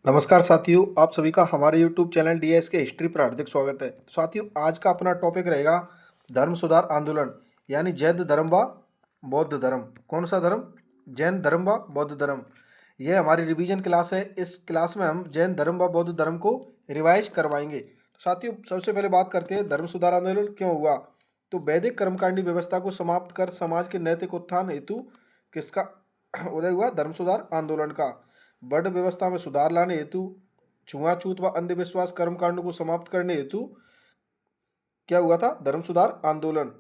नमस्कार साथियों, आप सभी का हमारे YouTube चैनल डीएस के हिस्ट्री पर हार्दिक स्वागत है। साथियों, आज का अपना टॉपिक रहेगा धर्म सुधार आंदोलन, यानी जैन धर्म व बौद्ध धर्म। कौन सा धर्म? जैन धर्म व बौद्ध धर्म। यह हमारी रिवीजन क्लास है। इस क्लास में हम जैन धर्म व बौद्ध धर्म को रिवाइज करवाएंगे। तो साथियों, सबसे पहले बात करते हैं धर्म सुधार आंदोलन क्यों हुआ। तो वैदिक कर्मकांडी व्यवस्था को समाप्त कर समाज के नैतिक उत्थान हेतु किसका उदय हुआ? धर्म सुधार आंदोलन का। वर्ण व्यवस्था में सुधार लाने हेतु, छुआछूत व अंधविश्वास कर्मकांड को समाप्त करने हेतु क्या हुआ था? धर्म सुधार आंदोलन।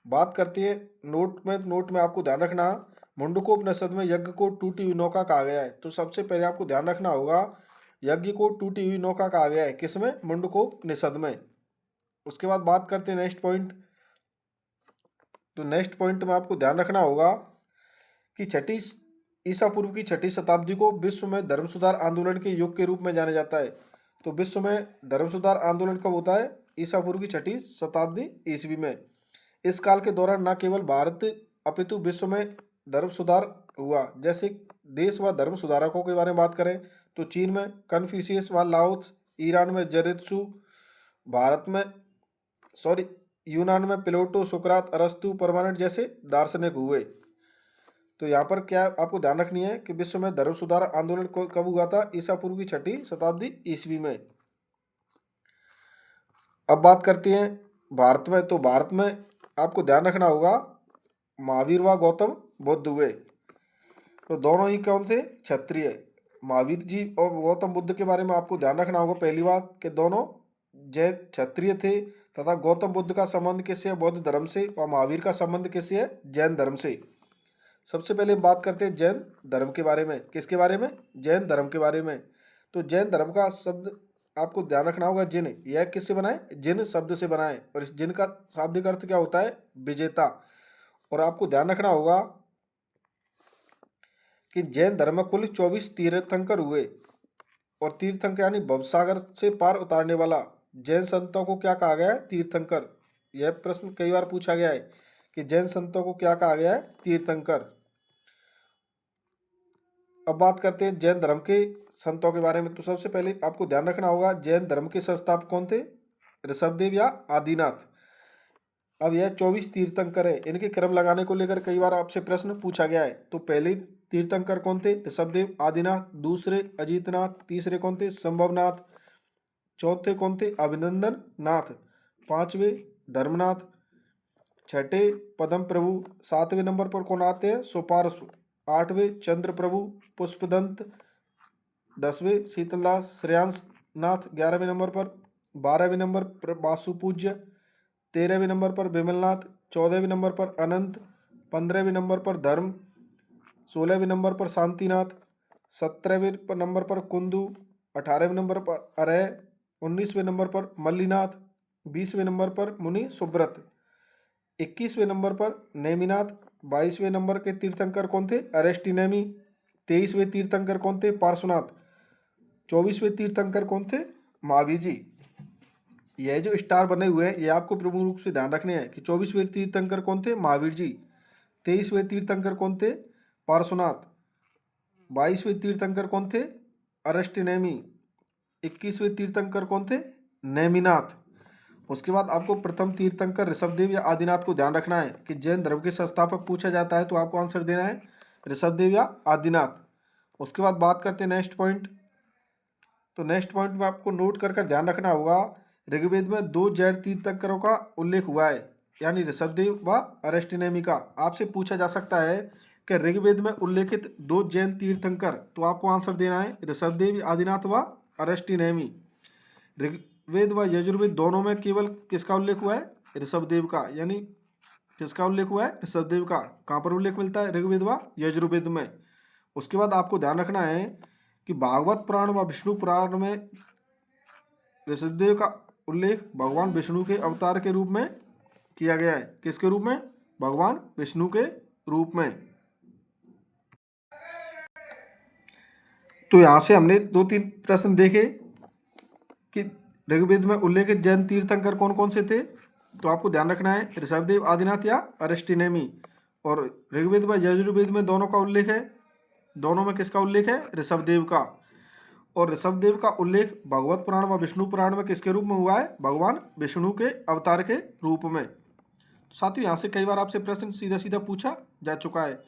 बात करते हैं नोट में आपको ध्यान रखना, मुंडकोपनिषद में यज्ञ को टूटी हुई नौका कहा गया है। तो सबसे पहले आपको ध्यान रखना होगा, यज्ञ को टूटी हुई नौका कहा गया है। किसमें? मुंडकोपनिषद में। उसके बाद बात करते हैं नेक्स्ट पॉइंट। तो नेक्स्ट पॉइंट में आपको ध्यान रखना होगा कि ईसा पूर्व की 6ठी शताब्दी को विश्व में धर्म सुधार आंदोलन के युग के रूप में जाना जाता है। तो विश्व में धर्म सुधार आंदोलन कब होता है? ईसा पूर्व की 6ठी शताब्दी ईस्वी में। इस काल के दौरान न केवल भारत अपितु विश्व में धर्म सुधार हुआ। जैसे देश व धर्म सुधारकों के बारे में बात करें तो चीन में कन्फ्यूशियस व लाओत्स, ईरान में जरेत्सु, यूनान में प्लेटो, सुकरात, अरस्तु, परमानेंट जैसे दार्शनिक हुए। तो यहाँ पर क्या आपको ध्यान रखनी है कि विश्व में धर्म सुधार आंदोलन कब हुआ था? ईसा पूर्व की 6ठी शताब्दी ईस्वी में। अब बात करते हैं भारत में। तो भारत में आपको ध्यान रखना होगा, महावीर व गौतम बुद्ध हुए। तो दोनों ही कौन थे? क्षत्रिय। महावीर जी और गौतम बुद्ध के बारे में आपको ध्यान रखना होगा, पहली बात कि दोनों जैन क्षत्रिय थे तथा गौतम बुद्ध का संबंध किससे है? बौद्ध धर्म से। और महावीर का संबंध किससे है? जैन धर्म से। सबसे पहले बात करते हैं जैन धर्म के बारे में। किसके बारे में? जैन धर्म के बारे में। तो जैन धर्म का शब्द आपको ध्यान रखना होगा, जिन। यह किससे बना है? जिन शब्द से बना है। और इस जिन का शाब्दिक अर्थ क्या होता है? विजेता। और आपको ध्यान रखना होगा कि जैन धर्म में कुल 24 तीर्थंकर हुए। और तीर्थंकर यानी भवसागर से पार उतारने वाला। जैन संतों को क्या कहा गया है? तीर्थंकर। यह प्रश्न कई बार पूछा गया है कि जैन संतों को क्या कहा गया है? तीर्थंकर। अब बात करते हैं जैन धर्म के संतों के बारे में। तो सबसे पहले आपको ध्यान रखना होगा, जैन धर्म के संस्थापक कौन थे? ऋषभदेव या आदिनाथ। अब यह 24 तीर्थंकर है। इनके क्रम लगाने को लेकर कई बार आपसे प्रश्न पूछा गया है। तो पहले तीर्थंकर कौन थे? ऋषभदेव, आदिनाथ। दूसरे अजीतनाथ। तीसरे कौन थे? संभवनाथ। चौथे कौन थे? अभिनंदन नाथ। पांचवे धर्मनाथ। छठे पद्म प्रभु। सातवें नंबर पर कौन आते हैं? सुपार्श्व। आठवें चंद्र प्रभु पुष्पदंत। 10वें शीतलदास श्रेयांसनाथ 11वें नंबर पर। 12वें नंबर पर वासुपूज्य। 13वें नंबर पर विमलनाथ। 14वें नंबर पर अनंत। 15वें नंबर पर धर्म। 16वें नंबर पर शांतिनाथ। 17वें नंबर पर कुंदू। 18वें नंबर पर अरय। 19वें नंबर पर मल्लीनाथ। 20वें नंबर पर मुनि सुब्रत। 21वें नंबर पर नेमिनाथ। 22वें नंबर के तीर्थंकर कौन थे? अरेस्टिनेमी। 23वें तीर्थंकर कौन थे? पार्श्वनाथ। 24वें तीर्थंकर कौन थे? महावीर जी। यह जो स्टार बने हुए हैं, ये आपको प्रमुख रूप से ध्यान रखने हैं कि 24वें तीर्थंकर कौन थे? महावीर जी। 23वें तीर्थंकर कौन थे? पार्श्वनाथ। 22वें तीर्थंकर कौन थे? अरेस्टिनेमी। 21वें तीर्थंकर कौन थे? नेमिनाथ। उसके बाद आपको प्रथम तीर्थंकर ऋषभदेव या आदिनाथ को ध्यान रखना है कि जैन धर्म के संस्थापक पूछा जाता है तो आपको आंसर देना है ऋषभदेव या आदिनाथ। उसके बाद बात करते हैं नेक्स्ट पॉइंट। तो नेक्स्ट पॉइंट में आपको नोट कर ध्यान रखना होगा, ऋग्वेद में 2 जैन तीर्थंकरों का उल्लेख हुआ है, यानी ऋषभदेव व अरेस्टिनेमी का। आपसे पूछा जा सकता है कि ऋग्वेद में उल्लेखित 2 जैन तीर्थंकर, तो आपको आंसर देना है ऋषभदेव, आदिनाथ व अरेस्टिनेमी। ऋग्वेद व यजुर्वेद दोनों में केवल किसका उल्लेख हुआ है? ऋषभदेव का। यानी किसका उल्लेख हुआ है? ऋषभदेव का। कहाँ पर उल्लेख मिलता है? ऋग्वेद व यजुर्वेद में। उसके बाद आपको ध्यान रखना है कि भागवत पुराण व विष्णु पुराण में ऋषभदेव का उल्लेख भगवान विष्णु के अवतार के रूप में किया गया है। किसके रूप में? भगवान विष्णु के रूप में। तो यहाँ से हमने 2-3 प्रश्न देखे कि ऋग्वेद में उल्लेखित जैन तीर्थंकर कौन कौन से थे। तो आपको ध्यान रखना है ऋषभदेव, आदिनाथ या अरेस्टिनेमी। और ऋग्वेद व यजुर्वेद में दोनों का उल्लेख है। दोनों में किसका उल्लेख है? ऋषभदेव का। और ऋषभदेव का उल्लेख भगवत पुराण व विष्णु पुराण में किसके रूप में हुआ है? भगवान विष्णु के अवतार के रूप में। साथियों यहाँ से कई बार आपसे प्रश्न सीधा सीधा पूछा जा चुका है।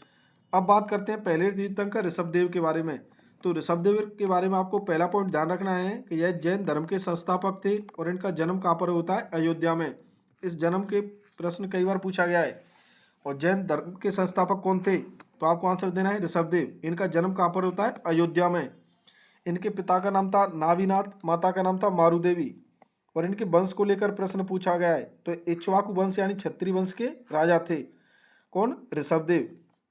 अब बात करते हैं पहले तीर्थंकर ऋषभदेव के बारे में। तो ऋषभदेव के बारे में आपको पहला पॉइंट ध्यान रखना है कि यह जैन धर्म के संस्थापक थे और इनका जन्म कहाँ पर होता है? अयोध्या में। इस जन्म के प्रश्न कई बार पूछा गया है। और जैन धर्म के संस्थापक कौन थे? तो आपको आंसर देना है ऋषभदेव। इनका जन्म कहाँ पर होता है? अयोध्या में। इनके पिता का नाम था नाभीनाथ, माता का नाम था मारुदेवी। और इनके वंश को लेकर प्रश्न पूछा गया है। तो इक्ष्वाकु वंश यानी क्षत्रिय वंश के राजा थे। कौन? ऋषभदेव।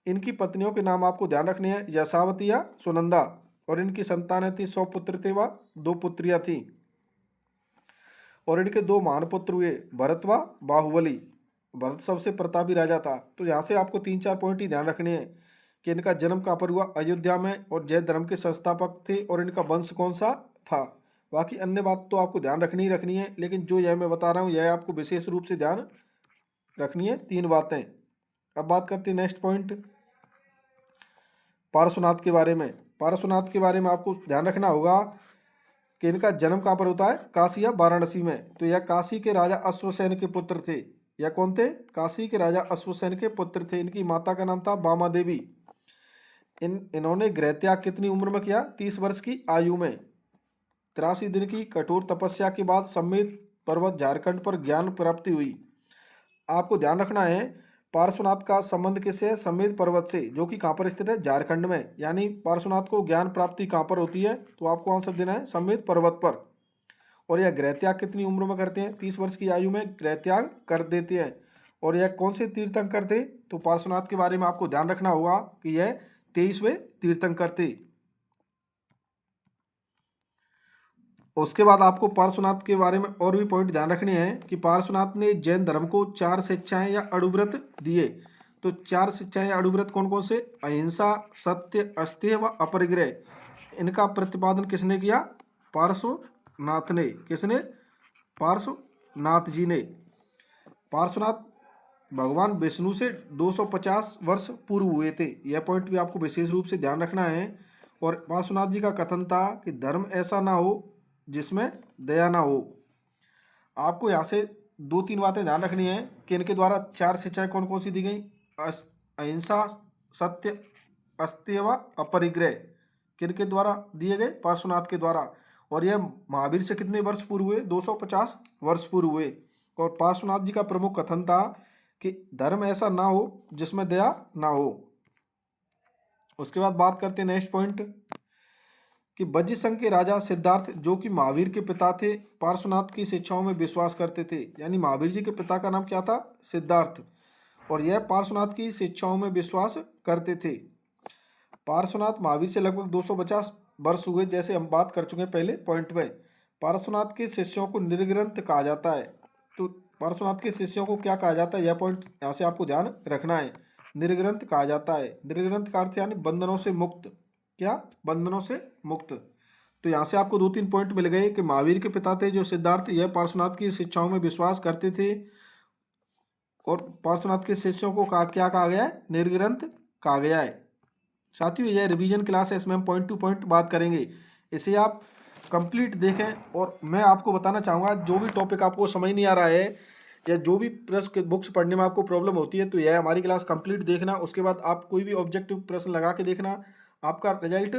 इनकी पत्नियों के नाम आपको ध्यान रखने हैं, यशावती या सुनंदा। और इनकी संतानें थी 100 पुत्र थे व 2 पुत्रियां थी। और इनके 2 महान पुत्र हुए, भरत व बाहुबली। भरत सबसे प्रतापी राजा था। तो यहाँ से आपको 3-4 पॉइंट ही ध्यान रखने हैं कि इनका जन्म कहाँ पर हुआ? अयोध्या में। और जैन धर्म के संस्थापक थे और इनका वंश कौन सा था। बाकी अन्य बात तो आपको ध्यान रखनी ही रखनी है, लेकिन जो यह मैं बता रहा हूँ यह आपको विशेष रूप से ध्यान रखनी है। 3 बातें। अब बात करते हैं नेक्स्ट पॉइंट पार्श्वनाथ के बारे में। पार्श्वनाथ के बारे में आपको ध्यान रखना होगा कि इनका जन्म कहाँ पर होता है? काशी या वाराणसी में। तो यह काशी के राजा अश्वसेन के पुत्र थे। यह कौन थे? काशी के राजा अश्वसेन के पुत्र थे। इनकी माता का नाम था बामा देवी। इन्होंने गृह त्याग कितनी उम्र में किया? 30 वर्ष की आयु में। 83 दिन की कठोर तपस्या के बाद समेत पर्वत झारखंड पर ज्ञान प्राप्ति हुई। आपको ध्यान रखना है पार्श्वनाथ का संबंध किससे है? समेत पर्वत से, जो कि कहाँ पर स्थित है? झारखंड में। यानी पार्श्वनाथ को ज्ञान प्राप्ति कहाँ पर होती है? तो आपको आंसर देना है समेत पर्वत पर। और यह गृह त्याग कितनी उम्र में करते हैं? 30 वर्ष की आयु में गृह त्याग कर देते हैं। और यह कौन से तीर्थंकर थे? तो पार्श्वनाथ के बारे में आपको ध्यान रखना होगा कि यह 23वें तीर्थंकर थे। उसके बाद आपको पार्श्वनाथ के बारे में और भी पॉइंट ध्यान रखने हैं कि पार्श्वनाथ ने जैन धर्म को 4 शिक्षाएं या अणुव्रत दिए। तो 4 शिक्षाएं या अणुव्रत कौन कौन से? अहिंसा, सत्य, अस्तेय व अपरिग्रह। इनका प्रतिपादन किसने किया? पार्श्वनाथ ने। किसने? पार्श्वनाथ जी ने। पार्श्वनाथ भगवान विष्णु से 250 वर्ष पूर्व हुए थे। यह पॉइंट भी आपको विशेष रूप से ध्यान रखना है। और पार्श्वनाथ जी का कथन था कि धर्म ऐसा ना हो जिसमें दया ना हो। आपको यहाँ से 2-3 बातें ध्यान रखनी है कि इनके द्वारा 4 शिक्षाएं कौन कौन सी दी गई? अहिंसा, सत्य, अस्तेय व अपरिग्रह। किनके द्वारा दिए गए? पार्श्वनाथ के द्वारा। और यह महावीर से कितने वर्ष पूर्व हुए? 250 वर्ष पूर्व हुए। और पार्श्वनाथ जी का प्रमुख कथन था कि धर्म ऐसा ना हो जिसमें दया ना हो। उसके बाद बात करते हैं नेक्स्ट पॉइंट कि वज्र संघ के राजा सिद्धार्थ, जो कि महावीर के पिता थे, पार्श्वनाथ की शिक्षाओं में विश्वास करते थे। यानी महावीर जी के पिता का नाम क्या था? सिद्धार्थ। और यह पार्श्वनाथ की शिक्षाओं में विश्वास करते थे। पार्श्वनाथ महावीर से लगभग 250 वर्ष हुए, जैसे हम बात कर चुके हैं पहले पॉइंट में। पार्श्वनाथ के शिष्यों को निर्ग्रंथ कहा जाता है। तो पार्श्वनाथ के शिष्यों को क्या कहा जाता है? यह पॉइंट यहाँ से आपको ध्यान रखना है। निर्ग्रंथ कहा जाता है। निर्ग्रंथ का अर्थ यानी बंधनों से मुक्त। क्या? बंधनों से मुक्त। तो यहाँ से आपको 2-3 पॉइंट मिल गए कि महावीर के पिता थे जो सिद्धार्थ, यह पार्श्वनाथ की शिक्षाओं में विश्वास करते थे। और पार्श्वनाथ के शिष्यों को क्या कहा गया है? निर्ग्रंथ कहा गया है। साथियों यह रिवीजन क्लास है, इसमें हम पॉइंट टू पॉइंट बात करेंगे। इसे आप कंप्लीट देखें। और मैं आपको बताना चाहूँगा जो भी टॉपिक आपको समझ नहीं आ रहा है या जो भी प्रश्न बुक्स पढ़ने में आपको प्रॉब्लम होती है, तो यह हमारी क्लास कंप्लीट देखना। उसके बाद आप कोई भी ऑब्जेक्टिव प्रश्न लगा के देखना, आपका रिजल्ट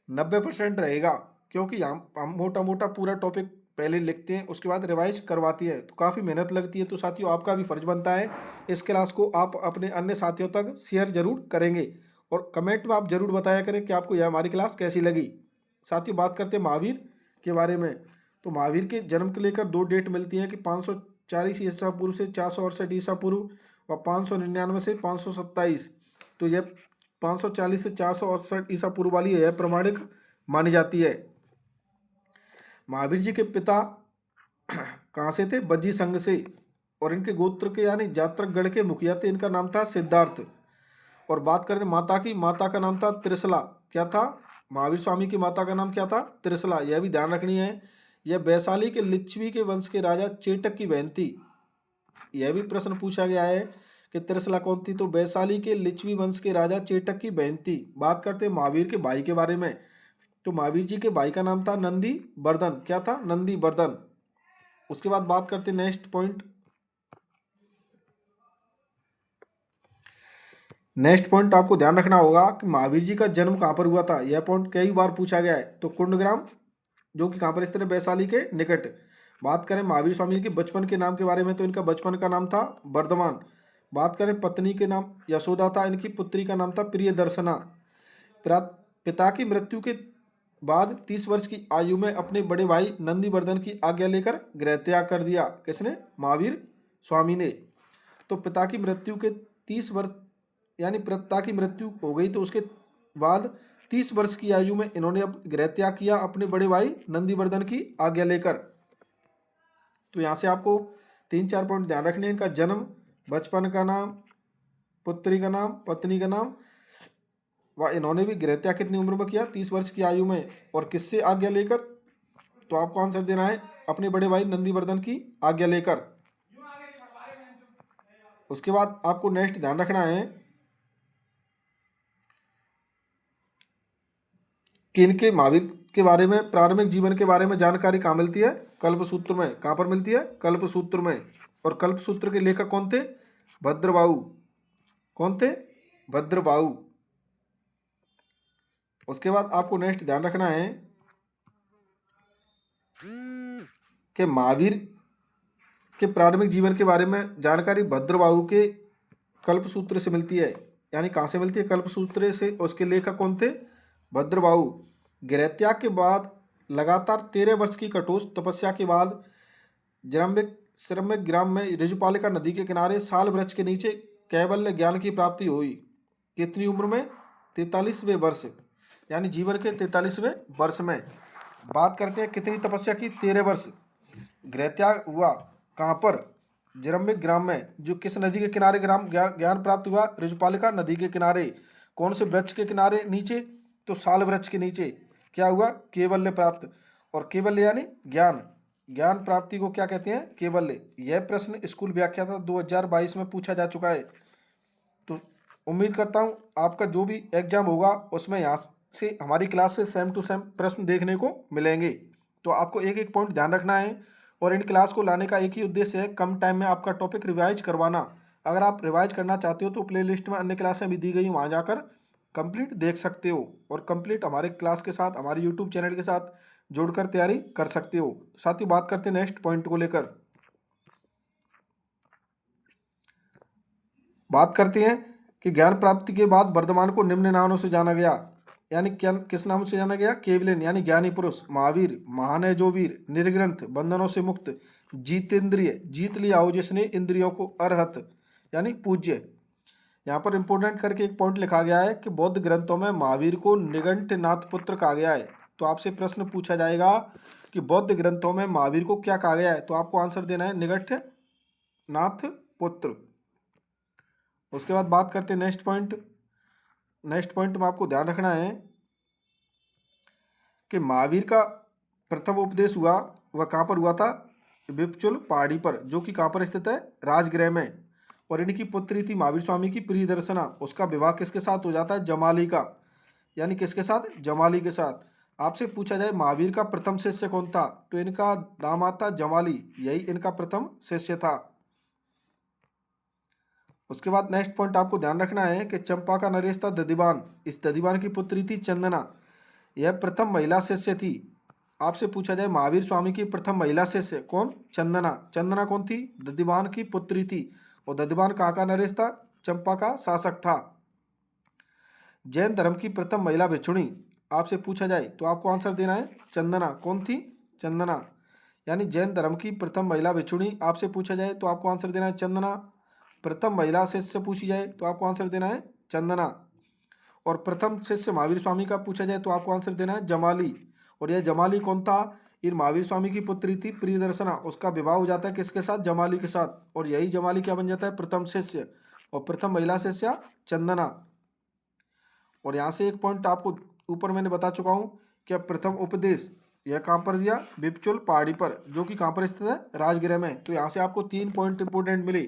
90% रहेगा। क्योंकि हम मोटा मोटा पूरा टॉपिक पहले लिखते हैं, उसके बाद रिवाइज करवाती है, तो काफ़ी मेहनत लगती है। तो साथियों आपका भी फर्ज बनता है इस क्लास को आप अपने अन्य साथियों तक शेयर जरूर करेंगे। और कमेंट में आप जरूर बताया करें कि आपको यह हमारी क्लास कैसी लगी। साथियों बात करते हैं महावीर के बारे में। तो महावीर के जन्म को लेकर 2 डेट मिलती हैं कि 540 ईसा पूर्व से 468 ईसा पूर्व व 599 से 527। तो यह 540 से 468 ईसा पूर्व वाली यह प्रमाणिक मानी जाती है। महावीर जी के पिता कहाँ से थे? वज्जी संघ से। और इनके गोत्र के यानी जातक गढ़ के मुखिया थे। इनका नाम था सिद्धार्थ। और बात करते माता की, माता का नाम था त्रिशला। क्या था? महावीर स्वामी की माता का नाम क्या था? त्रिशला। यह भी ध्यान रखनी है। यह वैशाली के लिच्छवी के वंश के राजा चेटक की बहन थी। यह भी प्रश्न पूछा गया है कि त्रिशला कौन थी? तो वैशाली के लिच्छवी वंश के राजा चेटक की बहन थी। बात करते हैं महावीर के भाई के बारे में। तो महावीर जी के भाई का नाम था नंदी बर्धन। क्या था? नंदी बर्धन। उसके बाद बात करते हैं नेक्स्ट पॉइंट। नेक्स्ट पॉइंट आपको ध्यान रखना होगा कि महावीर जी का जन्म कहाँ पर हुआ था। यह पॉइंट कई बार पूछा गया है। तो कुंडग्राम, जो कि कहाँ पर स्थित है? वैशाली के निकट। बात करें महावीर स्वामी के बचपन के नाम के बारे में, तो इनका बचपन का नाम था वर्धमान। बात करें पत्नी के नाम यशोदा था, इनकी पुत्री का नाम था प्रियदर्शना। पिता की मृत्यु के बाद 30 वर्ष की आयु में अपने बड़े भाई नंदीवर्धन की आज्ञा लेकर गृह त्याग कर दिया। किसने? महावीर स्वामी ने। तो पिता की मृत्यु के 30 वर्ष, यानी पिता की मृत्यु हो गई तो उसके बाद 30 वर्ष की आयु में इन्होंने गृह त्याग किया अपने बड़े भाई नंदीवर्धन की आज्ञा लेकर। तो यहाँ से आपको 3-4 पॉइंट ध्यान रखने हैं। इनका जन्म, बचपन का नाम, पुत्री का नाम, पत्नी का नाम, व इन्होंने भी गृह त्याग कितनी उम्र में किया? 30 वर्ष की आयु में। और किससे आज्ञा लेकर? तो आपको आंसर देना है अपने बड़े भाई नंदीवर्धन की आज्ञा लेकर। उसके बाद आपको नेक्स्ट ध्यान रखना है कि इनके महावीर के बारे में, प्रारंभिक जीवन के बारे में जानकारी कहाँ मिलती है? कल्पसूत्र में। कहाँ पर मिलती है? कल्पसूत्र में। और कल्पसूत्र के लेखक कौन थे? भद्रबाहु। कौन थे? भद्रबाहु। उसके बाद आपको नेक्स्ट ध्यान रखना है कि महावीर के प्रारंभिक जीवन के बारे में जानकारी भद्रबाहु के कल्पसूत्र से मिलती है। यानी कहाँ से मिलती है? कल्पसूत्र से। उसके लेखक कौन थे? भद्रबाहु। गृह त्याग के बाद लगातार 13 वर्ष की कठोर तपस्या के बाद श्रमिक ग्राम में ऋजुपालिका नदी के किनारे साल वृक्ष के नीचे कैवल्य ज्ञान की प्राप्ति हुई। कितनी उम्र में? 43वें वर्ष, यानी जीवन के 43वें वर्ष में। बात करते हैं कितनी तपस्या की? 13 वर्ष। गृह त्याग हुआ कहाँ पर? जरम्बिक ग्राम में। जो किस नदी के किनारे ग्राम ज्ञान प्राप्त हुआ? ऋजुपालिका नदी के किनारे। कौन से वृक्ष के किनारे? नीचे। तो साल वृक्ष के नीचे। क्या हुआ? केवल्य प्राप्त। और केवल्य यानी ज्ञान। ज्ञान प्राप्ति को क्या कहते हैं? केवल्य। यह प्रश्न स्कूल व्याख्याता 2022 में पूछा जा चुका है। तो उम्मीद करता हूँ आपका जो भी एग्जाम होगा उसमें यहाँ से, हमारी क्लास से सेम टू सेम प्रश्न देखने को मिलेंगे। तो आपको एक एक पॉइंट ध्यान रखना है। और इन क्लास को लाने का एक ही उद्देश्य है, कम टाइम में आपका टॉपिक रिवाइज करवाना। अगर आप रिवाइज करना चाहते हो तो प्लेलिस्ट में अन्य क्लासें भी दी गई, वहाँ जाकर कंप्लीट देख सकते हो और कंप्लीट हमारे क्लास के साथ, हमारे यूट्यूब चैनल के साथ जोड़कर तैयारी कर सकते हो। साथ ही बात करते हैं नेक्स्ट पॉइंट को लेकर। बात करते हैं कि ज्ञान प्राप्ति के बाद वर्धमान को निम्न नामों से जाना गया। यानी क्या, किस नाम से जाना गया? केवलिन यानी ज्ञानी पुरुष, महावीर, महान है जो वीर, निर्ग्रंथ बंधनों से मुक्त, जीतेंद्रिय जीत लिया हो जिसने इंद्रियों को, अरहत यानी पूज्य। यहाँ पर इंपोर्टेंट करके एक पॉइंट लिखा गया है कि बौद्ध ग्रंथों में महावीर को निघंटनाथ पुत्र कहा गया है। तो आपसे प्रश्न पूछा जाएगा कि बौद्ध ग्रंथों में महावीर को क्या कहा गया है? तो आपको आंसर देना है निघंटनाथ पुत्र। उसके बाद बात करते हैं नेक्स्ट पॉइंट। नेक्स्ट पॉइंट में आपको ध्यान रखना है कि महावीर का प्रथम उपदेश हुआ, वह कहाँ पर हुआ था? विपचुल पहाड़ी पर, जो कि कहाँ पर स्थित है? राजगृह में। और इनकी पुत्री थी महावीर स्वामी की प्रियदर्शना। उसका विवाह किसके साथ हो जाता है? जमाली का। यानी किसके साथ? जमाली के साथ। आपसे पूछा जाए महावीर का प्रथम शिष्य कौन था? तो इनका दामाद था जमाली, यही इनका प्रथम शिष्य था। उसके बाद नेक्स्ट पॉइंट आपको ध्यान रखना है कि चंपा का नरेश था दधिबान। इस दधिबान की पुत्री थी चंदना, यह प्रथम महिला शिष्य थी। आपसे पूछा जाए महावीर स्वामी की प्रथम महिला शिष्य कौन? चंदना। चंदना कौन थी? दधिबान की पुत्री थी। और दधिबान कहाँ का नरेश था? चंपा का शासक था। जैन धर्म की प्रथम महिला भिक्षुणी आपसे पूछा जाए तो आपको आंसर देना है चंदना। कौन थी? चंदना। यानी जैन धर्म की प्रथम महिला भिक्षुणी आपसे पूछा जाए तो आपको आंसर देना है चंदना। प्रथम महिला शिष्य पूछी जाए तो आपको आंसर देना है चंदना। और प्रथम शिष्य महावीर स्वामी का पूछा जाए तो आपको आंसर देना है जमाली। और यह जमाली कौन था? ये महावीर स्वामी की पुत्री थी प्रियदर्शना। उसका विवाह हो जाता है किसके साथ? जमाली के साथ। और यही जमाली क्या बन जाता है? प्रथम शिष्य। और प्रथम महिला शिष्या चंदना। और यहाँ से एक पॉइंट आपको ऊपर मैंने बता चुका हूँ कि प्रथम उपदेश यह कहाँ पर दिया? विपचुल पहाड़ी पर, जो कि कहाँ पर स्थित है? राजगृह में। तो यहाँ से आपको 3 पॉइंट इंपोर्टेंट मिले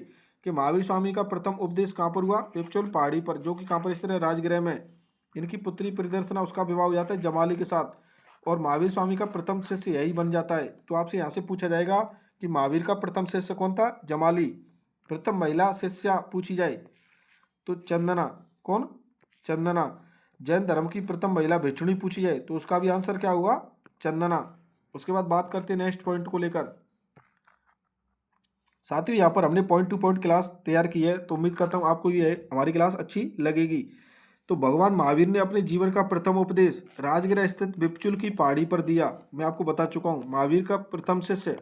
कि महावीर स्वामी का प्रथम उपदेश कहाँ पर हुआ? विपचुल पहाड़ी पर, जो कि कहाँ पर स्थित है? राजगृह में। इनकी पुत्री प्रियदर्शना, उसका विवाह हो जाता है जमाली के साथ। और महावीर स्वामी का प्रथम शिष्य यही बन जाता है। तो आपसे यहाँ से पूछा जाएगा कि महावीर का प्रथम शिष्य कौन था? जमाली। प्रथम महिला शिष्या पूछी जाए तो चंदना। कौन? चंदना। जैन धर्म की प्रथम महिला भिक्षुणी पूछी जाए तो उसका भी आंसर क्या होगा? चंदना। उसके बाद बात करते हैं नेक्स्ट पॉइंट को लेकर। साथियों यहाँ पर हमने पॉइंट टू पॉइंट क्लास तैयार की है, तो उम्मीद करता हूँ आपको ये हमारी क्लास अच्छी लगेगी। तो भगवान महावीर ने अपने जीवन का प्रथम उपदेश राजगृह स्थित विप्चुल की पहाड़ी पर दिया। मैं आपको बता चुका हूँ महावीर का प्रथम शिष्य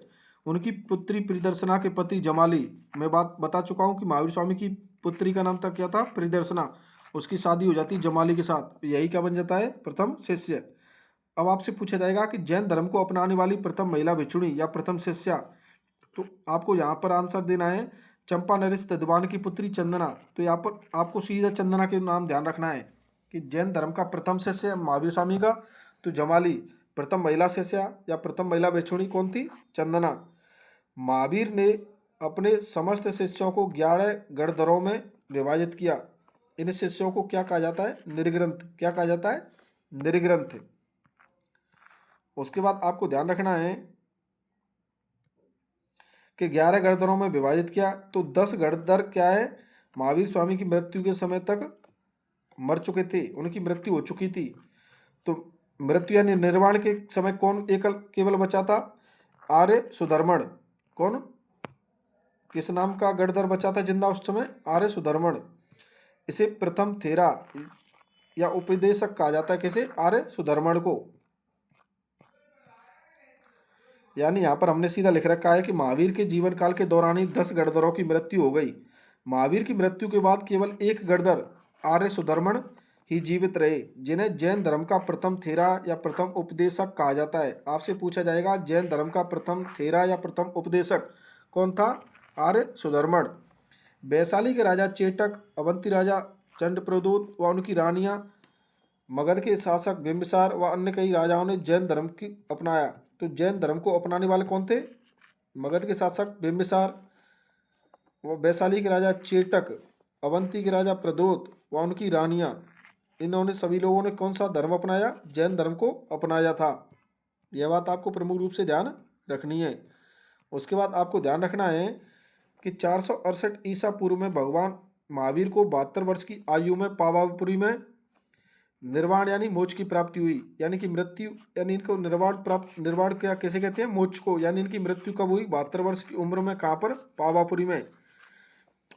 उनकी पुत्री प्रियदर्शना के पति जमाली। मैं बात बता चुका हूँ कि महावीर स्वामी की पुत्री का नाम था क्या था? प्रियदर्शना। उसकी शादी हो जाती जमाली के साथ, यही क्या बन जाता है? प्रथम शिष्य। अब आपसे पूछा जाएगा कि जैन धर्म को अपनाने वाली प्रथम महिला भिक्षुणी या प्रथम शिष्या, तो आपको यहाँ पर आंसर देना है चंपा नरेश तद्वान की पुत्री चंदना। तो यहाँ पर आपको सीधा चंदना के नाम ध्यान रखना है कि जैन धर्म का प्रथम शिष्य महावीर स्वामी का तो जमाली, प्रथम महिला शिष्या या प्रथम महिला भिक्षुणी कौन थी? चंदना। महावीर ने अपने समस्त शिष्यों को 11 गणधरों में विभाजित किया। इन शिष्यों को क्या कहा जाता है? निर्ग्रंथ। क्या कहा जाता है? निर्ग्रंथ। उसके बाद आपको ध्यान रखना है कि 11 गणधरों में विभाजित किया तो 10 गणधर क्या है? महावीर स्वामी की मृत्यु के समय तक मर चुके थे, उनकी मृत्यु हो चुकी थी। तो मृत्यु यानी निर्वाण के समय कौन एकल केवल बचा था? आर्य सुधर्मण। कौन? किस नाम का गणधर बचा था जिंदा उस समय? आर्य सुधर्मण। इसे प्रथम थेरा या उपदेशक कहा जाता है। किसे? आर्य सुधर्मण को। यानी यहाँ पर हमने सीधा लिख रखा है कि महावीर के जीवन काल के दौरान ही 10 गणधरों की मृत्यु हो गई। महावीर की मृत्यु के बाद केवल एक गणधर आर्य सुधर्मण ही जीवित रहे, जिन्हें जैन धर्म का प्रथम थेरा या प्रथम उपदेशक कहा जाता है। आपसे पूछा जाएगा जैन धर्म का प्रथम थेरा या प्रथम उपदेशक कौन था? आर्य सुधर्मण। वैशाली के राजा चेटक, अवंती राजा चंडप्रद्योत व उनकी रानियां, मगध के शासक बिंबिसार व अन्य कई राजाओं ने जैन धर्म की अपनाया। तो जैन धर्म को अपनाने वाले कौन थे? मगध के शासक बिंबिसार व वैशाली के राजा चेटक, अवंती के राजा प्रद्योत व उनकी रानियां। इन्होंने सभी लोगों ने कौन सा धर्म अपनाया? जैन धर्म को अपनाया था। यह बात आपको प्रमुख रूप से ध्यान रखनी है। उसके बाद आपको ध्यान रखना है कि 468 ईसा पूर्व में भगवान महावीर को 72 वर्ष की आयु में पावापुरी में निर्वाण यानी मोक्ष की प्राप्ति हुई। यानी कि मृत्यु यानी इनको निर्वाण प्राप्त, निर्वाण क्या कैसे कहते हैं? मोक्ष को। यानी इनकी मृत्यु कब हुई? 72 वर्ष की उम्र में। कहाँ पर? पावापुरी में।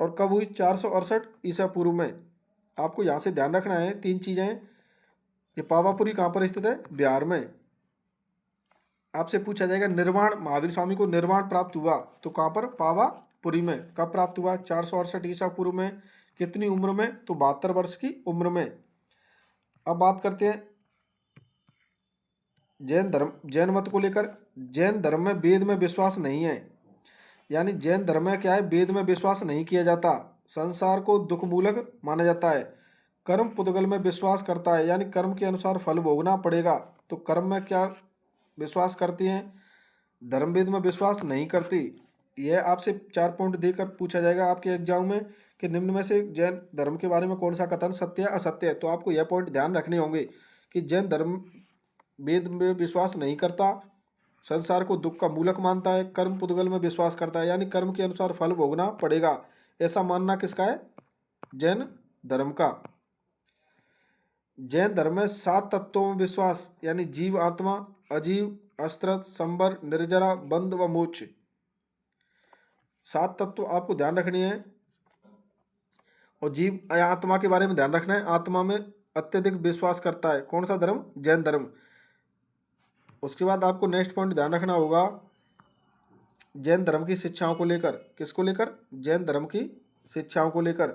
और कब हुई? 468 ईसा पूर्व में। आपको यहाँ से ध्यान रखना है 3 चीज़ें। ये पावापुरी कहाँ पर स्थित है? बिहार में। आपसे पूछा जाएगा निर्वाण, महावीर स्वामी को निर्वाण प्राप्त हुआ तो कहाँ पर? पावापुरी में। कब प्राप्त हुआ? 468 ईसा पूर्व में। कितनी उम्र में? तो 72 वर्ष की उम्र में। अब बात करते हैं जैन धर्म, जैन मत को लेकर। जैन धर्म में वेद में विश्वास नहीं है। यानी जैन धर्म में क्या है? वेद में विश्वास नहीं किया जाता। संसार को दुखमूलक माना जाता है। कर्म पुद्गल में विश्वास करता है, यानी कर्म के अनुसार फल भोगना पड़ेगा। तो कर्म में क्या विश्वास करती हैं? धर्म वेद में विश्वास नहीं करती। यह आपसे 4 पॉइंट देकर पूछा जाएगा आपके एग्जाम में कि निम्न में से जैन धर्म के बारे में कौन सा कथन सत्य है असत्य है। तो आपको यह पॉइंट ध्यान रखने होंगे कि जैन धर्म वेद में विश्वास नहीं करता, संसार को दुख का मूलक मानता है, कर्म पुद्गल में विश्वास करता है, यानी कर्म के अनुसार फल भोगना पड़ेगा। ऐसा मानना किसका है? जैन धर्म का। जैन धर्म में 7 तत्वों में विश्वास, यानी जीव, आत्मा, अजीव, अस्त्रत, संबर, निर्जरा, बंध व मोक्ष। 7 तत्व आपको ध्यान रखनी है। और जीव या आत्मा के बारे में ध्यान रखना है। आत्मा में अत्यधिक विश्वास करता है। कौन सा धर्म? जैन धर्म। उसके बाद आपको नेक्स्ट पॉइंट ध्यान रखना होगा जैन धर्म की शिक्षाओं को लेकर। किसको लेकर? जैन धर्म की शिक्षाओं को लेकर।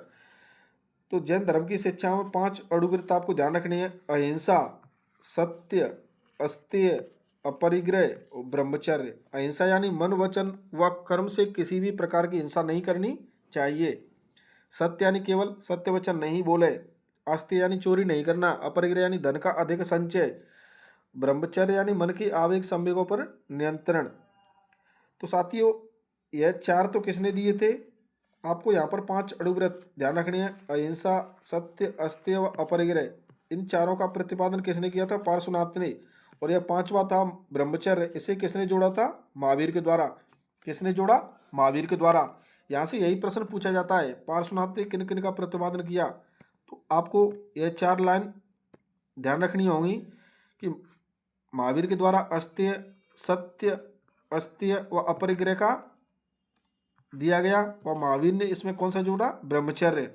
तो जैन धर्म की शिक्षाओं में 5 अड़ुव्रत आपको ध्यान रखनी है। अहिंसा, सत्य, अस्तेय, अपरिग्रह, ब्रह्मचर्य। अहिंसा यानी मन, वचन व कर्म से किसी भी प्रकार की हिंसा नहीं करनी चाहिए। सत्य यानी केवल सत्य वचन नहीं बोले। अस्तेय यानी चोरी नहीं करना। अपरिग्रह यानी धन का अधिक संचय। ब्रह्मचर्य यानी मन के आवेग संवेगों पर नियंत्रण। तो साथियों यह 4 तो किसने दिए थे? आपको यहाँ पर 5 अड़ुव्रत ध्यान रखनी है। अहिंसा, सत्य, अस्तेय व अपरिग्रह। इन चारों का प्रतिपादन किसने किया था? पार्श्वनाथ ने। और यह पांचवा था ब्रह्मचर्य, इसे किसने जोड़ा था? महावीर के द्वारा। किसने जोड़ा? महावीर के द्वारा। यहाँ से यही प्रश्न पूछा जाता है, पार्श्वनाथ ने किन किन का प्रतिपादन किया? तो आपको यह 4 लाइन ध्यान रखनी होगी कि महावीर के द्वारा अस्तेय, सत्य, अस्तेय व अपरिग्रह का दिया गया, और महावीर ने इसमें कौन सा जोड़ा? ब्रह्मचर्य।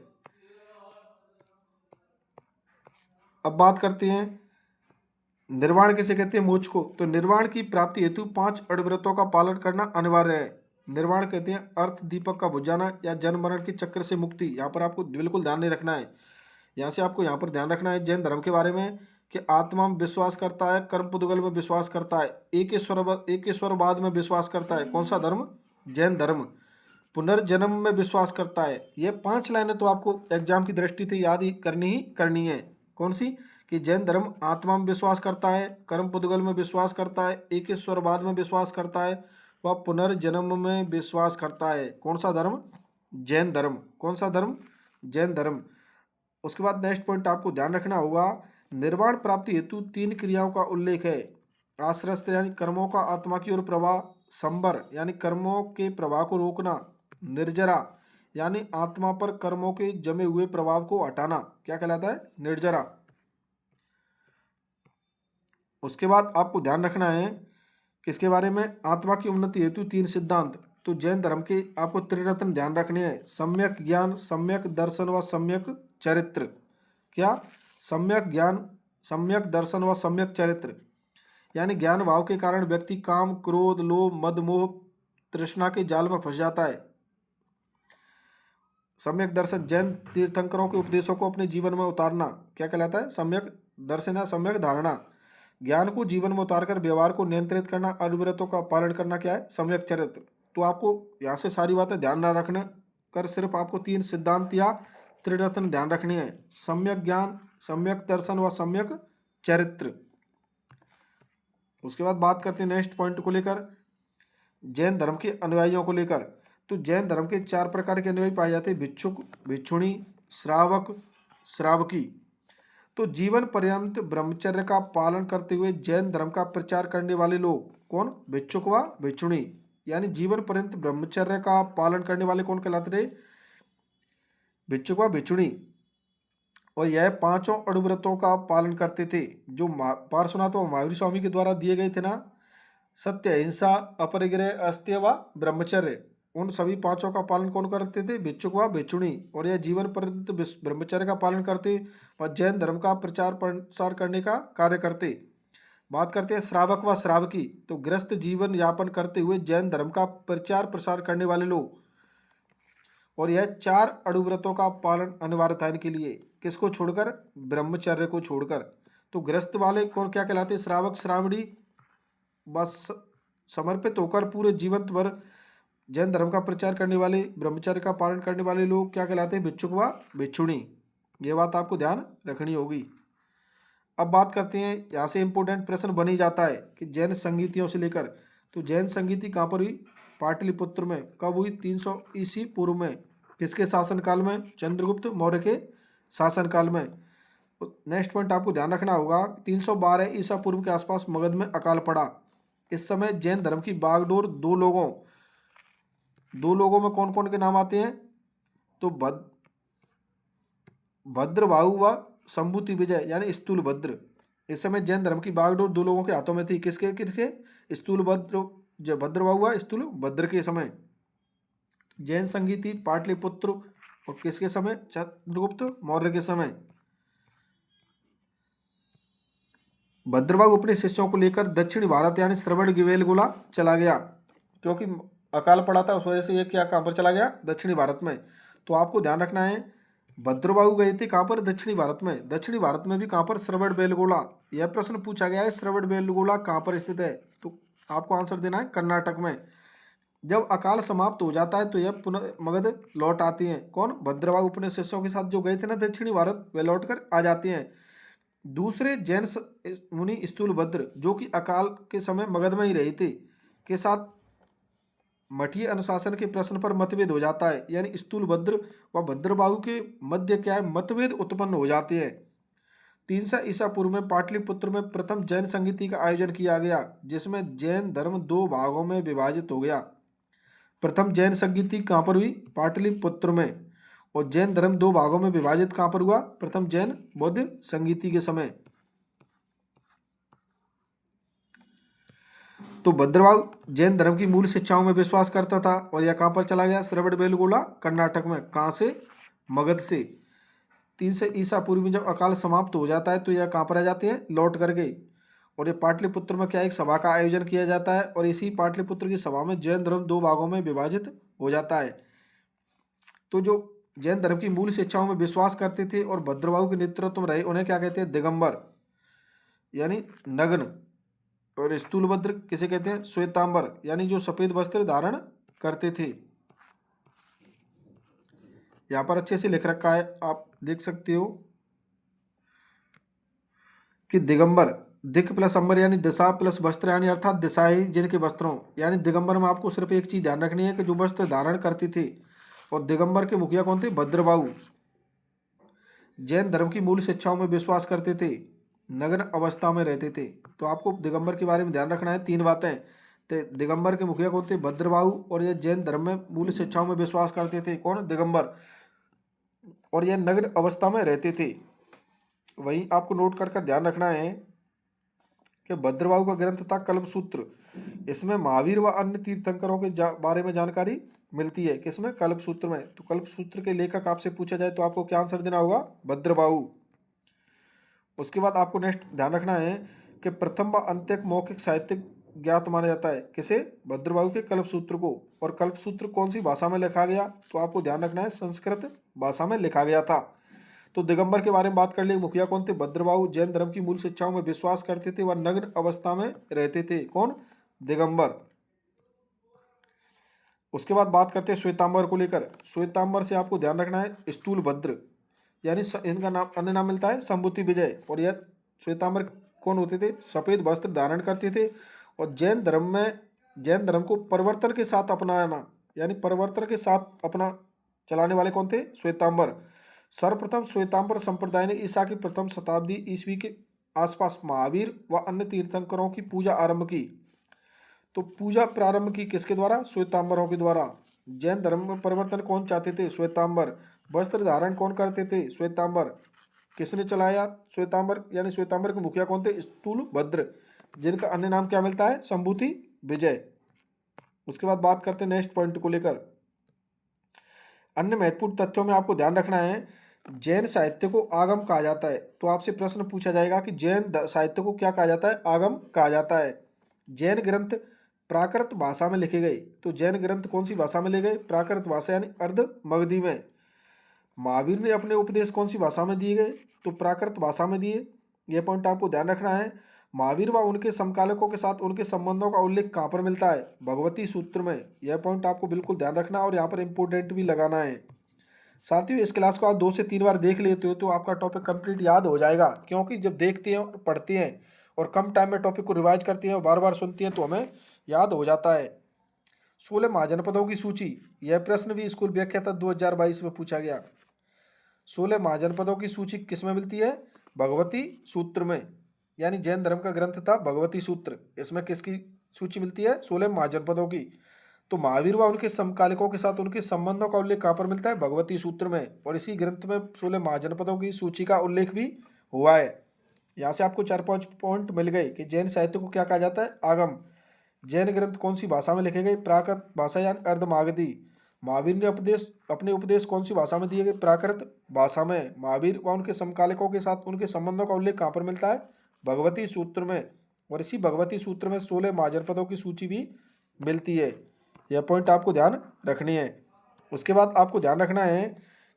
अब बात करते हैं निर्वाण किसे कहते हैं? मोक्ष को। तो निर्वाण की प्राप्ति हेतु 5 अड़व्रतों का पालन करना अनिवार्य है। निर्वाण कहते हैं अर्थ दीपक का बुझ जाना या जन्म मरण के चक्र से मुक्ति। यहाँ पर आपको बिल्कुल ध्यान नहीं रखना है, यहाँ से आपको यहाँ पर ध्यान रखना है जैन धर्म के बारे में कि आत्मा में विश्वास करता है, कर्म पुद्गल में विश्वास करता है, एक ईश्वरवाद में विश्वास करता है। कौन सा धर्म? जैन धर्म। पुनर्जन्म में विश्वास करता है। ये 5 लाइनें तो आपको एग्जाम की दृष्टि से याद ही करनी है। कौन सी? कि जैन धर्म आत्मा में विश्वास करता है, कर्म पुद्गल में विश्वास करता है, एक ईश्वरवाद में विश्वास करता है, वह पुनर्जन्म में विश्वास करता है। कौन सा धर्म? जैन धर्म। कौन सा धर्म? जैन धर्म। उसके बाद नेक्स्ट पॉइंट आपको ध्यान रखना होगा, निर्वाण प्राप्ति हेतु 3 क्रियाओं का उल्लेख है। आश्रस्त यानी कर्मों का आत्मा की ओर प्रवाह, संबर यानी कर्मों के प्रवाह को रोकना, निर्जरा यानी आत्मा पर कर्मों के जमे हुए प्रभाव को हटाना, क्या कहलाता है? निर्जरा। उसके बाद आपको ध्यान रखना है किसके बारे में? आत्मा की उन्नति हेतु 3 सिद्धांत। तो जैन धर्म के आपको त्रिरत्न ध्यान रखने हैं, सम्यक ज्ञान, सम्यक दर्शन व सम्यक चरित्र। क्या? सम्यक ज्ञान, सम्यक दर्शन व सम्यक चरित्र। यानी ज्ञान भाव के कारण व्यक्ति काम, क्रोध, लोभ, मद, मोह, तृष्णा के जाल में फंस जाता है। सम्यक दर्शन, जैन तीर्थंकरों के उपदेशों को अपने जीवन में उतारना, क्या कहलाता है? सम्यक दर्शन या सम्यक धारणा। ज्ञान को जीवन में उतारकर व्यवहार को नियंत्रित करना, अनुव्रतों का पालन करना, क्या है? सम्यक चरित्र। तो आपको यहाँ से सारी बातें ध्यान ना रखना कर, सिर्फ आपको 3 सिद्धांत या त्रिरत्न ध्यान रखनी है, सम्यक ज्ञान, सम्यक दर्शन व सम्यक चरित्र। उसके बाद बात करते हैं नेक्स्ट पॉइंट को लेकर, जैन धर्म के अनुयायियों को लेकर। तो जैन धर्म के 4 प्रकार के अनुयायी पाए जाते हैं, भिक्षुक, भिक्षुणी, श्रावक, श्रावकी। तो जीवन पर्यंत ब्रह्मचर्य का पालन करते हुए जैन धर्म का प्रचार करने वाले लोग कौन? भिक्षुक व भिक्षुणी। यानी जीवन पर्यंत ब्रह्मचर्य का पालन करने वाले कौन कहलाते थे? भिक्षुक व भिक्षुणी। और यह 5 अणुव्रतों का पालन करते थे जो पार्श्वनाथ व महावीर स्वामी के द्वारा दिए गए थे ना, सत्य, अहिंसा, अपरिग्रह, अस्तेय व ब्रह्मचर्य। उन सभी 5 का पालन कौन करते थे? भिक्षुक व भिक्षुणी। और यह जीवन पर्यंत ब्रह्मचर्य का पालन करते व जैन धर्म का प्रचार प्रसार करने का कार्य करते। बात करते हैं श्रावक व श्रावकी। तो गृहस्थ जीवन यापन करते हुए जैन धर्म का प्रचार प्रसार करने वाले लोग। और यह 4 अणुव्रतों का पालन अनिवार्य था इनके लिए। किसको छोड़कर? ब्रह्मचर्य को छोड़कर। तो गृहस्थ वाले कौन क्या कहलाते? श्रावक, श्रावणी। बस समर्पित होकर पूरे जीवन भर जैन धर्म का प्रचार करने वाले, ब्रह्मचर्य का पालन करने वाले लोग क्या कहलाते हैं? भिक्षुक व भिक्षुणी। ये बात आपको ध्यान रखनी होगी। अब बात करते हैं, यहाँ से इंपॉर्टेंट प्रश्न बन ही जाता है कि जैन संगीतियों से लेकर। तो जैन संगीति कहाँ पर हुई? पाटलिपुत्र में। कब हुई? 300 ईसी पूर्व में। किसके शासनकाल में? चंद्रगुप्त मौर्य के शासनकाल में। नेक्स्ट पॉइंट आपको ध्यान रखना होगा, 312 ईसा पूर्व के आसपास मगध में अकाल पड़ा। इस समय जैन धर्म की बागडोर दो लोगों में कौन कौन के नाम आते हैं? तो भद्रबाहु व संभूति विजय यानी स्थूल भद्र। इस समय जैन धर्म की बागडोर 2 लोगों के हाथों में थी। किसके किसके? स्थूल भद्र, जो भद्रबाहु व स्थूल भद्र के समय। जैन संगीति पाटलिपुत्र और किसके समय? चंद्रगुप्त मौर्य के समय। भद्रबाहु अपने शिष्यों को लेकर दक्षिणी भारत यानी श्रवणबेलगोला चला गया, क्योंकि अकाल पड़ा था, उस वजह से ये क्या कहाँ पर चला गया? दक्षिणी भारत में। तो आपको ध्यान रखना है, भद्रबाहु गए थे कहाँ पर? दक्षिणी भारत में। दक्षिणी भारत में भी कहाँ पर? श्रवणबेलगोला। यह प्रश्न पूछा गया है, श्रवणबेलगोला कहाँ पर स्थित है? तो आपको आंसर देना है कर्नाटक में। जब अकाल समाप्त हो जाता है तो यह पुनः मगध लौट आती हैं। कौन? भद्रबाहु अपने शिष्यों के साथ जो गए थे ना दक्षिणी भारत, वे लौट कर आ जाते हैं। दूसरे जैन मुनि स्थूलभद्र, जो कि अकाल के समय मगध में ही रहे थे, के साथ मठीय अनुशासन के प्रश्न पर मतभेद हो जाता है। यानी स्थूलभद्र व भद्रबाहु के मध्य क्या है? मतभेद उत्पन्न हो जाते हैं। 300 ईसा पूर्व में पाटलिपुत्र में प्रथम जैन संगीति का आयोजन किया गया, जिसमें जैन धर्म 2 भागों में विभाजित हो गया। प्रथम जैन संगीति कहाँ पर हुई? पाटलिपुत्र में। और जैन धर्म 2 भागों में विभाजित कहाँ पर हुआ? प्रथम जैन बौद्ध संगीति के समय। तो भद्रवाहु जैन धर्म की मूल शिक्षाओं में विश्वास करता था, और यह कहाँ पर चला गया? श्रवणबेलगोला कर्नाटक में। कहाँ से? मगध से। 300 ईसा पूर्व में जब अकाल समाप्त हो जाता है तो यह कहाँ पर आ जाते हैं? लौट कर गए। और ये पाटलिपुत्र में क्या एक सभा का आयोजन किया जाता है, और इसी पाटलिपुत्र की सभा में जैन धर्म 2 भागों में विभाजित हो जाता है। तो जो जैन धर्म की मूल शिक्षाओं में विश्वास करते थे और भद्रवाहु के नेतृत्व में रहे, उन्हें क्या कहते हैं? दिगंबर यानी नग्न। और स्थूलभद्र किसे कहते हैं? श्वेतांबर यानी जो सफेद वस्त्र धारण करते थे। यहां पर अच्छे से लिख रखा है, आप देख सकते हो कि दिगंबर, दिक प्लस अंबर यानी दिशा प्लस वस्त्र यानी अर्थात दिशाएं जिनके वस्त्रों, यानी दिगंबर में आपको सिर्फ एक चीज ध्यान रखनी है कि जो वस्त्र धारण करते थे। और दिगंबर के मुखिया कौन थे? भद्रवाहु। जैन धर्म की मूल शिक्षाओं में विश्वास करते थे, नग्न अवस्था में रहते थे। तो आपको दिगंबर के बारे में ध्यान रखना है, 3 बातें। तो दिगंबर के मुखिया कौन थे? भद्रवाहु। और ये जैन धर्म में मूल शिक्षाओं में विश्वास करते थे, कौन? दिगंबर। और यह नग्न अवस्था में रहते थे। वहीं आपको नोट कर ध्यान रखना है कि भद्रवाहु का ग्रंथ था कल्पसूत्र। इसमें महावीर व अन्य तीर्थंकरों के बारे में जानकारी मिलती है। किसमें? कल्पसूत्र में। तो कल्पसूत्र के लेखक आपसे पूछा जाए तो आपको क्या आंसर देना होगा? भद्रवाहु। उसके बाद आपको नेक्स्ट ध्यान रखना है कि प्रथम व अंत्यक मौखिक साहित्यिक ज्ञात माना जाता है। किसे? भद्रवाहु के कल्पसूत्र को। और कल्पसूत्र कौन सी भाषा में लिखा गया? तो आपको ध्यान रखना है संस्कृत भाषा में लिखा गया था। तो दिगंबर के बारे में बात कर ले, मुखिया कौन थे? भद्रवाहु। जैन धर्म की मूल शिक्षाओं में विश्वास करते थे, वह नग्न अवस्था में रहते थे, कौन? दिगंबर। उसके बाद बात करते हैं श्वेतांबर को लेकर। श्वेतांबर से आपको ध्यान रखना है स्थूलभद्र, यानी इनका नाम अन्य नाम मिलता है संबुति विजय। और यह श्वेतांबर कौन होते थे? सफेद वस्त्र धारण करते थे। और जैन धर्म को परिवर्तन के साथ अपनाना, यानी परिवर्तन के साथ अपना चलाने वाले कौन थे? श्वेतांबर। सर्वप्रथम श्वेतांबर संप्रदाय ने ईसा की प्रथम शताब्दी ईस्वी के आसपास महावीर व अन्य तीर्थंकरों की पूजा आरंभ की। तो पूजा प्रारंभ की किसके द्वारा? श्वेतांबरों के द्वारा। जैन धर्म में परिवर्तन कौन चाहते थे? श्वेतांबर। वस्त्र धारण कौन करते थे? श्वेतांबर। किसने चलाया? श्वेतांबर, यानी श्वेतांबर के मुखिया कौन थे? स्थूलभद्र, जिनका अन्य नाम क्या मिलता है? संबुति विजय। उसके बाद बात करते हैं नेक्स्ट पॉइंट को लेकर। अन्य महत्वपूर्ण तथ्यों में आपको ध्यान रखना है, जैन साहित्य को आगम कहा जाता है। तो आपसे प्रश्न पूछा जाएगा कि जैन साहित्य को क्या कहा जाता है? आगम कहा जाता है। जैन ग्रंथ प्राकृत भाषा में लिखे गए। तो जैन ग्रंथ कौन सी भाषा में लिखे गए? प्राकृत भाषा यानी अर्ध मगधी में। महावीर ने अपने उपदेश कौन सी भाषा में दिए गए? तो प्राकृत भाषा में दिए। यह पॉइंट आपको ध्यान रखना है। महावीर व उनके समकालिकों के साथ उनके संबंधों का उल्लेख कहाँ पर मिलता है? भगवती सूत्र में। यह पॉइंट आपको बिल्कुल ध्यान रखना और यहाँ पर इंपोर्टेंट भी लगाना है। साथियों, इस क्लास को आप 2 से 3 बार देख लेते हो तो आपका टॉपिक कंप्लीट याद हो जाएगा, क्योंकि जब देखते हैं और पढ़ते हैं और कम टाइम में टॉपिक को रिवाइज करते हैं और बार बार सुनते हैं तो हमें याद हो जाता है। 16 महाजनपदों की सूची, यह प्रश्न भी स्कूल व्याख्याता 2022 में पूछा गया। 16 महाजनपदों की सूची किस में मिलती है? भगवती सूत्र में। यानी जैन धर्म का ग्रंथ था भगवती सूत्र। इसमें किसकी सूची मिलती है? 16 महाजनपदों की। तो महावीर व उनके समकालिकों के साथ उनके संबंधों का उल्लेख कहाँ पर मिलता है? भगवती सूत्र में। और इसी ग्रंथ में 16 महाजनपदों की सूची का उल्लेख भी हुआ है। यहाँ से आपको 4-5 पॉइंट मिल गए कि जैन साहित्य को क्या कहा जाता है? आगम। जैन ग्रंथ कौन सी भाषा में लिखे गए? प्राकृत भाषा यानी अर्धमागधी। महावीर ने अपने उपदेश कौन सी भाषा में दिए गए? प्राकृत भाषा में। महावीर व उनके समकालिकों के साथ उनके संबंधों का उल्लेख कहाँ पर मिलता है? भगवती सूत्र में। और इसी भगवती सूत्र में 16 महाजनपदों की सूची भी मिलती है। यह पॉइंट आपको ध्यान रखनी है। उसके बाद आपको ध्यान रखना है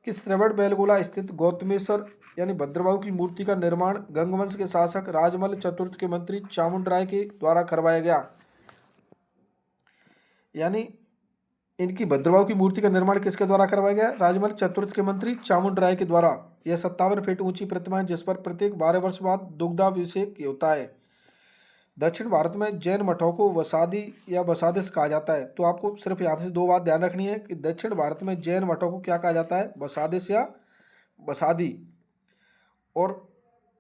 कि श्रवणबेलगोला स्थित गौतमेश्वर यानी भद्रवाहु की मूर्ति का निर्माण गंगवंश के शासक राजमल चतुर्थ के मंत्री चामुंडराय के द्वारा करवाया गया। यानी इनकी भद्रवाहु की मूर्ति का निर्माण किसके द्वारा करवाया गया? राजमल चतुर्थ के मंत्री चामुंडराय के द्वारा। यह 57 फीट ऊंची प्रतिमा है, जिस पर प्रत्येक 12 वर्ष बाद दुग्धाभिषेक होता है। दक्षिण भारत में जैन मठों को वसादी या वसादिस कहा जाता है। तो आपको सिर्फ यहाँ से 2 बात ध्यान रखनी है कि दक्षिण भारत में जैन मठों को क्या कहा जाता है? वसादिस या वसादी। और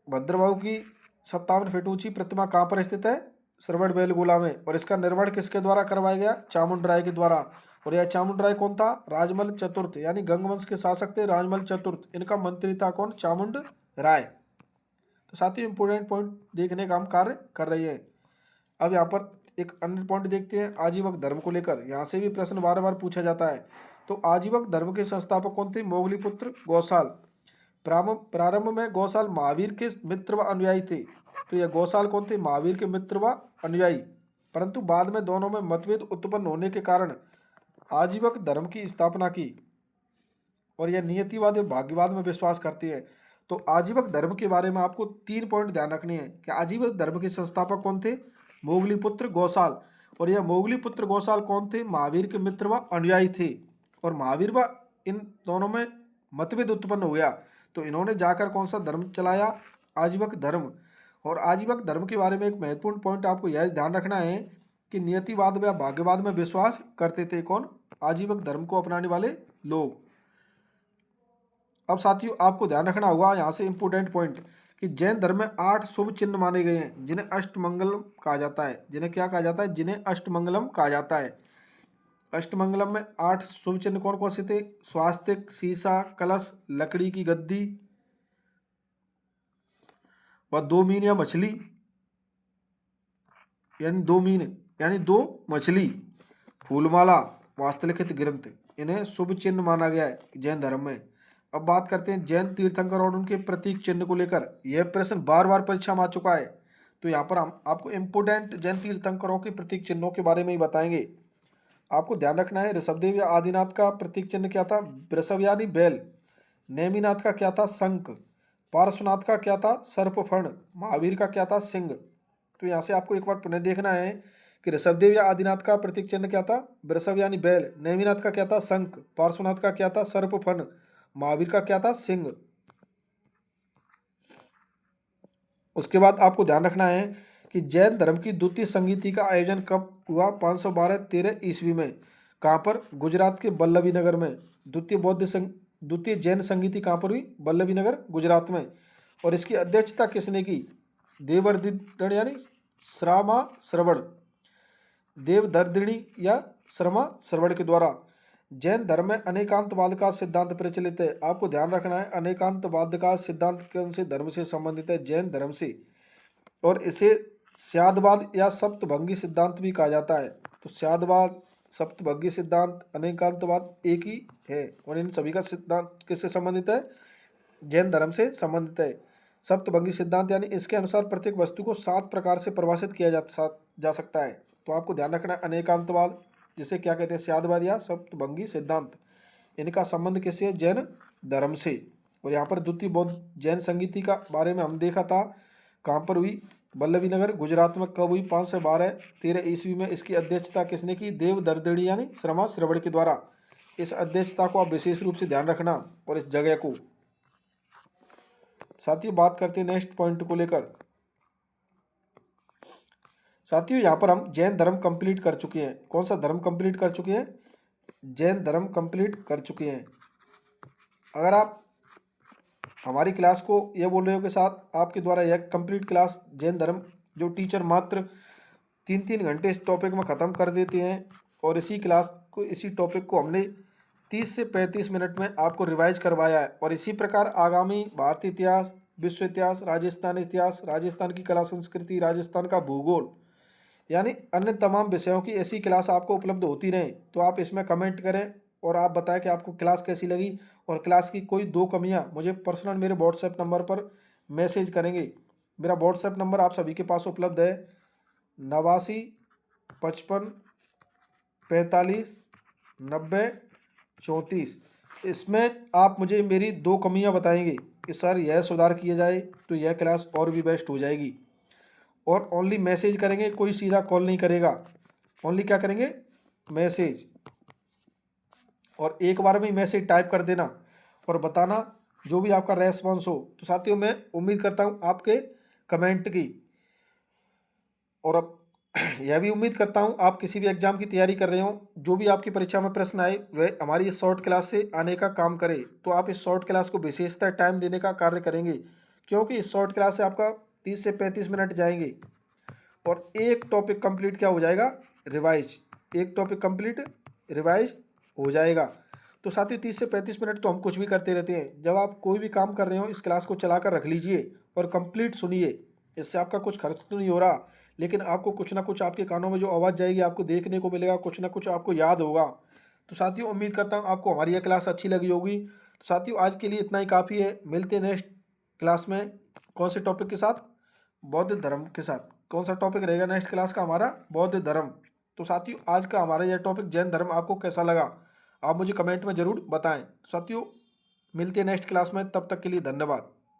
भद्रबाहु की 57 फीट ऊंची प्रतिमा कहाँ पर स्थित है? श्रवण बेलगोला में। और इसका निर्माण किसके द्वारा करवाया गया? चामुंडराय के द्वारा। और यह चामुंडराय कौन था? राजमल चतुर्थ, यानी गंगवंश के शासक थे राजमल चतुर्थ। इनका मंत्री था कौन? चामुंड राय। तो साथियों इंपोर्टेंट पॉइंट देखने का हम कार्य कर रहे हैं। अब यहाँ पर एक अन्य पॉइंट देखते हैं आजीवक धर्म को लेकर। यहाँ से भी प्रश्न बार बार पूछा जाता है। तो आजीवक धर्म के संस्थापक कौन थे? मोगलीपुत्र गौसाल। प्रारंभ में गौसाल महावीर के मित्र व अनुयायी थे। तो यह गौसाल कौन थे? महावीर के मित्र व अनुयायी। परंतु बाद में दोनों में मतभेद उत्पन्न होने के कारण आजीवक धर्म की स्थापना की। और यह नियतिवाद या भाग्यवाद में विश्वास करती है। तो आजीवक धर्म के बारे में आपको 3 पॉइंट ध्यान रखने हैं कि आजीवक धर्म के संस्थापक कौन थे? मोगलीपुत्र गौसाल। और यह मोगलीपुत्र गौसाल कौन थे? महावीर के मित्र व अनुयायी थे। और महावीर व इन दोनों में मतभेद उत्पन्न हो गया, तो इन्होंने जाकर कौन सा धर्म चलाया? आजीवक धर्म। और आजीवक धर्म के बारे में एक महत्वपूर्ण पॉइंट आपको यह ध्यान रखना है कि नियतिवाद व भाग्यवाद में विश्वास करते थे कौन? आजीवक धर्म को अपनाने वाले लोग। अब साथियों आपको ध्यान रखना होगा यहाँ से इंपोर्टेंट पॉइंट कि जैन धर्म में 8 शुभ चिन्ह माने गए हैं, जिन्हें अष्टमंगलम कहा जाता है। जिन्हें क्या कहा जाता है? जिन्हें अष्टमंगलम कहा जाता है। अष्टमंगलम में 8 शुभ चिन्ह कौन कौन से थे? स्वास्तिक, सीसा, कलश, लकड़ी की गद्दी व 2 मीन या मछली, यानी 2 मीन यानी 2 मछली, फूलमाला, वास्तुलिखित ग्रंथ, इन्हें शुभ चिन्ह माना गया है जैन धर्म में। अब बात करते हैं जैन तीर्थंकर और उनके प्रतीक चिन्ह को लेकर। यह प्रश्न बार बार परीक्षा में आ चुका है। तो यहाँ पर हम आपको इम्पोर्टेंट जैन तीर्थंकरों के प्रतीक चिन्हों के बारे में ही बताएंगे। आपको ध्यान रखना है ऋषभदेव या आदिनाथ का प्रतीक चिन्ह क्या था? वृषभ यानी बैल। नेमिनाथ का क्या था? शंख। पार्श्वनाथ का क्या था? सर्पफण। महावीर का क्या था? सिंह। तो यहाँ से आपको एक बार पुनः देखना है कि ऋषभदेव या आदिनाथ का प्रतीक चिन्ह क्या था? वृषभ यानी बैल। नेमिनाथ का क्या था? शंख। पार्श्वनाथ का क्या था? सर्पफण। महावीर का क्या था? सिंह। उसके बाद आपको ध्यान रखना है कि जैन धर्म की द्वितीय संगीति का आयोजन कब हुआ? 512-13 ईस्वी में। कहाँ पर? गुजरात के वल्लभी नगर में। द्वितीय जैन संगीति कहाँ पर हुई? वल्लभी नगर, गुजरात में। और इसकी अध्यक्षता किसने की? देवदर्दिनी यानी श्रमा श्रवण। देवदर्दिनी या श्रमा श्रवण के द्वारा। जैन धर्म में अनेकांतवाद का सिद्धांत प्रचलित है। आपको ध्यान रखना है अनेकांतवाद का सिद्धांत कौन से धर्म से संबंधित है? जैन धर्म से। और इसे स्यादवाद या सप्तभंगी सिद्धांत भी कहा जाता है। तो स्यादवाद, सप्तभंगी सिद्धांत, अनेकांतवाद एक ही है। और इन सभी का सिद्धांत किससे संबंधित है? जैन धर्म से संबंधित है। सप्तभंगी सिद्धांत यानी इसके अनुसार प्रत्येक वस्तु को 7 प्रकार से परिभाषित किया जा सकता है। तो आपको ध्यान रखना है अनेकांतवाद, जिसे क्या कहते हैं? स्यादवाद या सप्तभंगी सिद्धांत, इनका संबंध किससे? जैन धर्म से। और यहाँ पर द्वितीय बौद्ध जैन संगीति का बारे में हम देखा था, कहाँ पर हुई? वल्लभी नगर, गुजरात में। कब हुई? 512-13 ईस्वी में। इसकी अध्यक्षता किसने की? देवदर्दिनी यानी श्रमा श्रवण के द्वारा। इस अध्यक्षता को आप विशेष रूप से ध्यान रखना और इस जगह को। साथियों बात करते हैं नेक्स्ट पॉइंट को लेकर। साथियों यहाँ पर हम जैन धर्म कंप्लीट कर चुके हैं। कौन सा धर्म कंप्लीट कर चुके हैं? जैन धर्म कंप्लीट कर चुके हैं। अगर आप हमारी क्लास को यह बोल रहे हो कि साथ आपके द्वारा यह कंप्लीट क्लास जैन धर्म जो टीचर मात्र 3-3 घंटे इस टॉपिक में ख़त्म कर देते हैं, और इसी क्लास को, इसी टॉपिक को हमने 30 से 35 मिनट में आपको रिवाइज करवाया है। और इसी प्रकार आगामी भारतीय इतिहास, विश्व इतिहास, राजस्थान इतिहास, राजस्थान की कला संस्कृति, राजस्थान का भूगोल, यानी अन्य तमाम विषयों की ऐसी क्लास आपको उपलब्ध होती रहे। तो आप इसमें कमेंट करें और आप बताएं कि आपको क्लास कैसी लगी। और क्लास की कोई 2 कमियां मुझे पर्सनल मेरे व्हाट्सएप नंबर पर मैसेज करेंगे। मेरा व्हाट्सएप नंबर आप सभी के पास उपलब्ध है 89 55 45 90 34। इसमें आप मुझे मेरी 2 कमियां बताएंगे कि सर यह सुधार किया जाए तो यह क्लास और भी बेस्ट हो जाएगी। और ओनली मैसेज करेंगे, कोई सीधा कॉल नहीं करेगा। ओनली क्या करेंगे? मैसेज। और एक बार में मैसेज टाइप कर देना और बताना जो भी आपका रेस्पॉन्स हो। तो साथियों मैं उम्मीद करता हूँ आपके कमेंट की, और अब यह भी उम्मीद करता हूँ आप किसी भी एग्जाम की तैयारी कर रहे हो, जो भी आपकी परीक्षा में प्रश्न आए वह हमारी इस शॉर्ट क्लास से आने का काम करे। तो आप इस शॉर्ट क्लास को विशेषतः टाइम देने का कार्य करेंगे, क्योंकि इस शॉर्ट क्लास से आपका 30 से 35 मिनट जाएंगे और एक टॉपिक कंप्लीट क्या हो जाएगा, रिवाइज, एक टॉपिक कंप्लीट रिवाइज हो जाएगा। तो साथियों 30 से 35 मिनट तो हम कुछ भी करते रहते हैं। जब आप कोई भी काम कर रहे हो इस क्लास को चला कर रख लीजिए और कंप्लीट सुनिए। इससे आपका कुछ खर्च तो नहीं हो रहा, लेकिन आपको कुछ ना कुछ आपके कानों में जो आवाज़ जाएगी आपको देखने को मिलेगा, कुछ ना कुछ आपको याद होगा। तो साथियों उम्मीद करता हूँ आपको हमारी यह क्लास अच्छी लगी होगी। तो साथियों आज के लिए इतना ही काफ़ी है। मिलते हैं नेक्स्ट क्लास में कौन से टॉपिक के साथ, बौद्ध धर्म के साथ। कौन सा टॉपिक रहेगा नेक्स्ट क्लास का हमारा, बौद्ध धर्म। तो साथियों आज का हमारा यह टॉपिक जैन धर्म आपको कैसा लगा आप मुझे कमेंट में ज़रूर बताएं। साथियों मिलते हैं नेक्स्ट क्लास में, तब तक के लिए धन्यवाद।